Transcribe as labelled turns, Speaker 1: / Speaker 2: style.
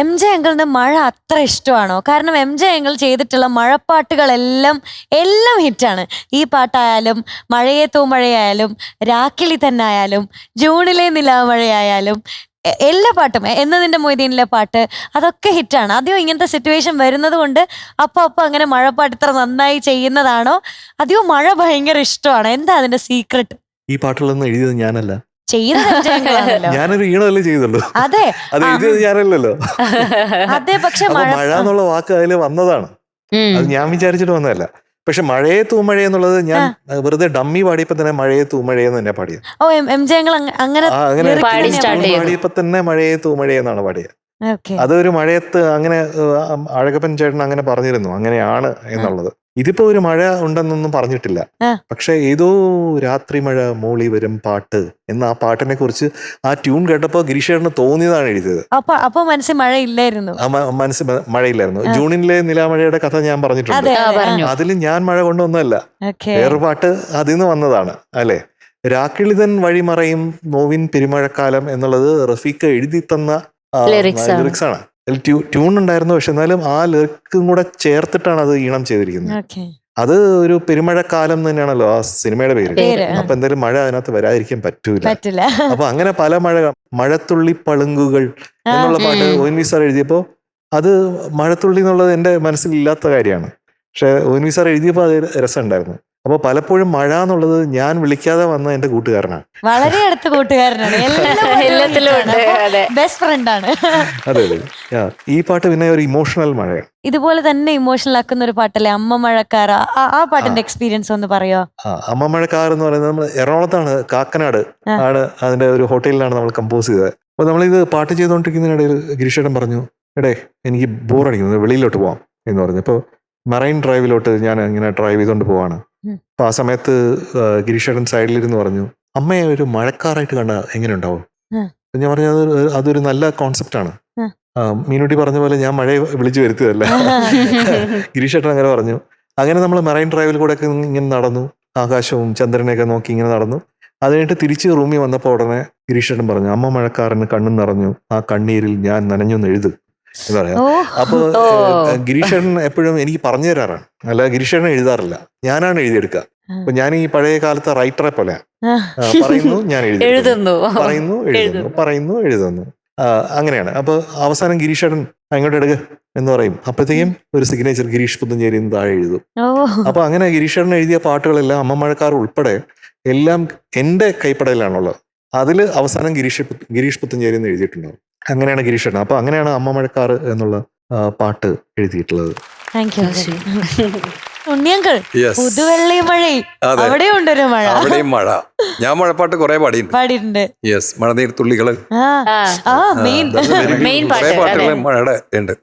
Speaker 1: M J അങ്കിളിന് മഴ അത്ര ഇഷ്ടമാണോ? കാരണം എം ജെ അങ്കിൾ ചെയ്തിട്ടുള്ള മഴപ്പാട്ടുകളെല്ലാം ഹിറ്റാണ്. ഈ പാട്ടായാലും മഴയെ തൂമഴയായാലും രാക്കിളി തന്നെ ആയാലും ജൂണിലെ നിലാമഴയായാലും എല്ലാ പാട്ടും എന്നതിന്റെ മൊയ്തീനിലെ പാട്ട് അതൊക്കെ ഹിറ്റാണ്. ആദ്യം ഇങ്ങനത്തെ സിറ്റുവേഷൻ വരുന്നത് കൊണ്ട് അപ്പൊ അങ്ങനെ മഴപ്പാട്ട് ഇത്ര നന്നായി ചെയ്യുന്നതാണോ അതെയോ മഴ ഭയങ്കര ഇഷ്ടമാണ്? എന്താ അതിന്റെ സീക്രട്ട്?
Speaker 2: ഈ പാട്ടുകളൊന്നും എഴുതിയത് ഞാനല്ല,
Speaker 1: ചെയ്യുന്നത് എം ജെ അങ്കിളാണല്ലോ.
Speaker 2: ഞാനൊരു ഈണമല്ലേ ചെയ്തുള്ളൂ,
Speaker 1: അതെ
Speaker 2: അത് എഴുതിയത് ഞാനല്ലല്ലോ.
Speaker 1: അതെ, പക്ഷെ
Speaker 2: അപ്പൊ മഴ എന്നുള്ള വാക്ക് അതിൽ വന്നതാണ്, അത് ഞാൻ വിചാരിച്ചിട്ട് വന്നതല്ല. പക്ഷെ മഴയെ തൂമഴ എന്നുള്ളത് ഞാൻ വെറുതെ ഡമ്മി പാടിയപ്പോ തന്നെ മഴയെ തൂമഴയെന്ന് തന്നെ പാടിയത്.
Speaker 1: ഓ, എം ജെ അങ്കിൾ അങ്ങനെ
Speaker 2: പാടിയപ്പോ തന്നെ മഴയെ തൂമഴയെന്നാണ് പാടിയത്. അതൊരു മഴയത്ത് അങ്ങനെ അഴകപ്പൻ ചേട്ടൻ അങ്ങനെ പറഞ്ഞിരുന്നു, അങ്ങനെയാണ് എന്നുള്ളത്. ഇതിപ്പോ ഒരു മഴ ഉണ്ടെന്നൊന്നും പറഞ്ഞിട്ടില്ല. പക്ഷെ ഏതോ രാത്രി മഴ മോളി വരും പാട്ട് എന്ന ആ പാട്ടിനെ കുറിച്ച് ആ ട്യൂൺ കേട്ടപ്പോ ഗിരീഷേട്ടന് തോന്നിയതാണ് എഴുതിയത്.
Speaker 1: അപ്പൊ മനസ്സിൽ മഴയില്ലായിരുന്നു,
Speaker 2: മനസ്സിൽ മഴയില്ലായിരുന്നു. ജൂണിലെ നിലാമഴയുടെ കഥ ഞാൻ പറഞ്ഞിട്ടുണ്ട്, അതിൽ ഞാൻ മഴ കൊണ്ടൊന്നുമല്ല, വേറൊരു പാട്ട് അതിൽ നിന്ന് വന്നതാണ് അല്ലെ. രാക്കിളിതൻ വഴിമറയും നോവിൻ പെരുമഴക്കാലം എന്നുള്ളത് റഫീഖ് എഴുതി തന്ന ലിറിക്സ് ആണ്. ട്യൂൺ ഉണ്ടായിരുന്നു, പക്ഷെ എന്നാലും ആ ലിറിക്കും കൂടെ ചേർത്തിട്ടാണ് അത് ഈണം ചെയ്തിരിക്കുന്നത്. അത് ഒരു പെരുമഴക്കാലം തന്നെയാണല്ലോ ആ സിനിമയുടെ പേര്. അപ്പൊ എന്തായാലും മഴ അതിനകത്ത് വരാതിരിക്കാൻ പറ്റൂല. അപ്പൊ അങ്ങനെ പല മഴത്തുള്ളി പളുങ്കുകൾ എന്നുള്ള പാട്ട് ഒ.എൻ.വി. സാർ എഴുതിയപ്പോ അത് മഴത്തുള്ളി എന്നുള്ളത് എന്റെ മനസ്സിൽ ഇല്ലാത്ത കാര്യമാണ്. പക്ഷെ ഒ.എൻ.വി. സാർ എഴുതിയപ്പോ അത് രസമുണ്ടായിരുന്നു. അപ്പൊ പലപ്പോഴും മഴ എന്നുള്ളത് ഞാൻ വിളിക്കാതെ വന്ന എന്റെ കൂട്ടുകാരനാണ്,
Speaker 1: വളരെ അടുത്ത കൂട്ടുകാരനാണ്, ബെസ്റ്റ് ഫ്രണ്ടാണ്.
Speaker 2: അതെ അതെ. ഈ പാട്ട് പിന്നെ ഒരു ഇമോഷണൽ മഴയാണ്.
Speaker 1: ഇതുപോലെ തന്നെ ഇമോഷണൽ ആക്കുന്ന ഒരു പാട്ടല്ലേ അമ്മ മഴക്കാര? ആ പാട്ടിന്റെ എക്സ്പീരിയൻസ് ഒന്ന് പറയോ?
Speaker 2: അമ്മ മഴക്കാർ എന്ന് പറയുന്നത് നമ്മൾ എറണാകുളത്താണ്, കാക്കനാട് ആണ് അതിന്റെ ഒരു ഹോട്ടലിലാണ് നമ്മൾ കമ്പോസ് ചെയ്തത്. അപ്പൊ നമ്മളിത് പാട്ട് ചെയ്തുകൊണ്ടിരിക്കുന്നതിനിടയിൽ ഗിരീഷേട്ടൻ പറഞ്ഞു, എടേ എനിക്ക് ബോറടിക്കുന്നത്, വെളിയിലോട്ട് പോവാം എന്ന് പറഞ്ഞു. അപ്പോൾ മറൈൻ ഡ്രൈവിലോട്ട് ഞാൻ ഇങ്ങനെ ഡ്രൈവ് ചെയ്തുകൊണ്ട് പോവാണ്. അപ്പൊ ആ സമയത്ത് ഗിരീഷേട്ടൻ സൈഡിലിരുന്ന് പറഞ്ഞു, അമ്മയെ ഒരു മഴക്കാറായിട്ട് കണ്ട എങ്ങനെ ഉണ്ടാവും? ഞാൻ പറഞ്ഞു അതൊരു നല്ല കോൺസെപ്റ്റാണ്. മീനുട്ടി പറഞ്ഞ പോലെ ഞാൻ മഴയെ വിളിച്ചു വരുത്തിയതല്ല. ഗിരീഷേട്ടൻ അങ്ങനെ പറഞ്ഞു. അങ്ങനെ നമ്മൾ മറൈൻ ഡ്രൈവിൽ കൂടെ ഒക്കെ ഇങ്ങനെ നടന്നു, ആകാശവും ചന്ദ്രനെയൊക്കെ നോക്കി ഇങ്ങനെ നടന്നു. അത് കഴിഞ്ഞിട്ട് തിരിച്ച് റൂമിൽ വന്നപ്പോൾ ഉടനെ ഗിരീഷേട്ടൻ പറഞ്ഞു, അമ്മ മഴക്കാരന് കണ്ണും നിറഞ്ഞു, ആ കണ്ണീരിൽ ഞാൻ നനഞ്ഞൊന്ന് എഴുതു എന്ന് പറയാം. അപ്പൊ ഗിരീഷേട്ടൻ എപ്പോഴും എനിക്ക് പറഞ്ഞു തരാറാണ്, അല്ല ഗിരീഷേട്ടൻ എഴുതാറില്ല, ഞാനാണ് എഴുതിയെടുക്കുക. അപ്പൊ ഞാൻ ഈ പഴയ കാലത്തെ റൈറ്ററെ പോലെ പറയുന്നു, ഞാൻ എഴുതുന്നു, പറയുന്നു, എഴുതുന്നു, അങ്ങനെയാണ്. അപ്പൊ അവസാനം ഗിരീഷേട്ടൻ അങ്ങോട്ട് എടുക്കുക എന്ന് പറയും, അപ്പോഴത്തേക്കും ഒരു സിഗ്നേച്ചർ ഗിരീഷ് പുത്തഞ്ചേരി താഴെ എഴുതും. അപ്പൊ അങ്ങനെ ഗിരീഷേട്ടൻ എഴുതിയ പാട്ടുകളെല്ലാം അമ്മ മഴക്കാർ ഉൾപ്പെടെ എല്ലാം എന്റെ കൈപ്പടയിലാണുള്ളത്. അതിൽ അവസാനം ഗിരീഷ് പുത്തഞ്ചേരി എന്ന് എഴുതിയിട്ടുണ്ടാവും. അങ്ങനെയാണ് ഗിരീഷേട്ടൻ. അപ്പൊ അങ്ങനെയാണ് അമ്മ മഴക്കാർ എന്നുള്ള പാട്ട് എഴുതിയിട്ടുള്ളത്.
Speaker 1: ഉണ്ണിയങ്കിൾ, പുതുവെള്ളി മഴ അവിടെ ഉണ്ടൊരു മഴ,
Speaker 3: അവിടെയും മഴ. ഞാൻ മഴപ്പാട്ട് കുറെ പാടിയിട്ടുണ്ട്. യെസ്, മഴനീർ തുള്ളികള്,
Speaker 1: മെയിൻ
Speaker 3: പാട്ടുകൾ മഴയുടെ ഉണ്ട്.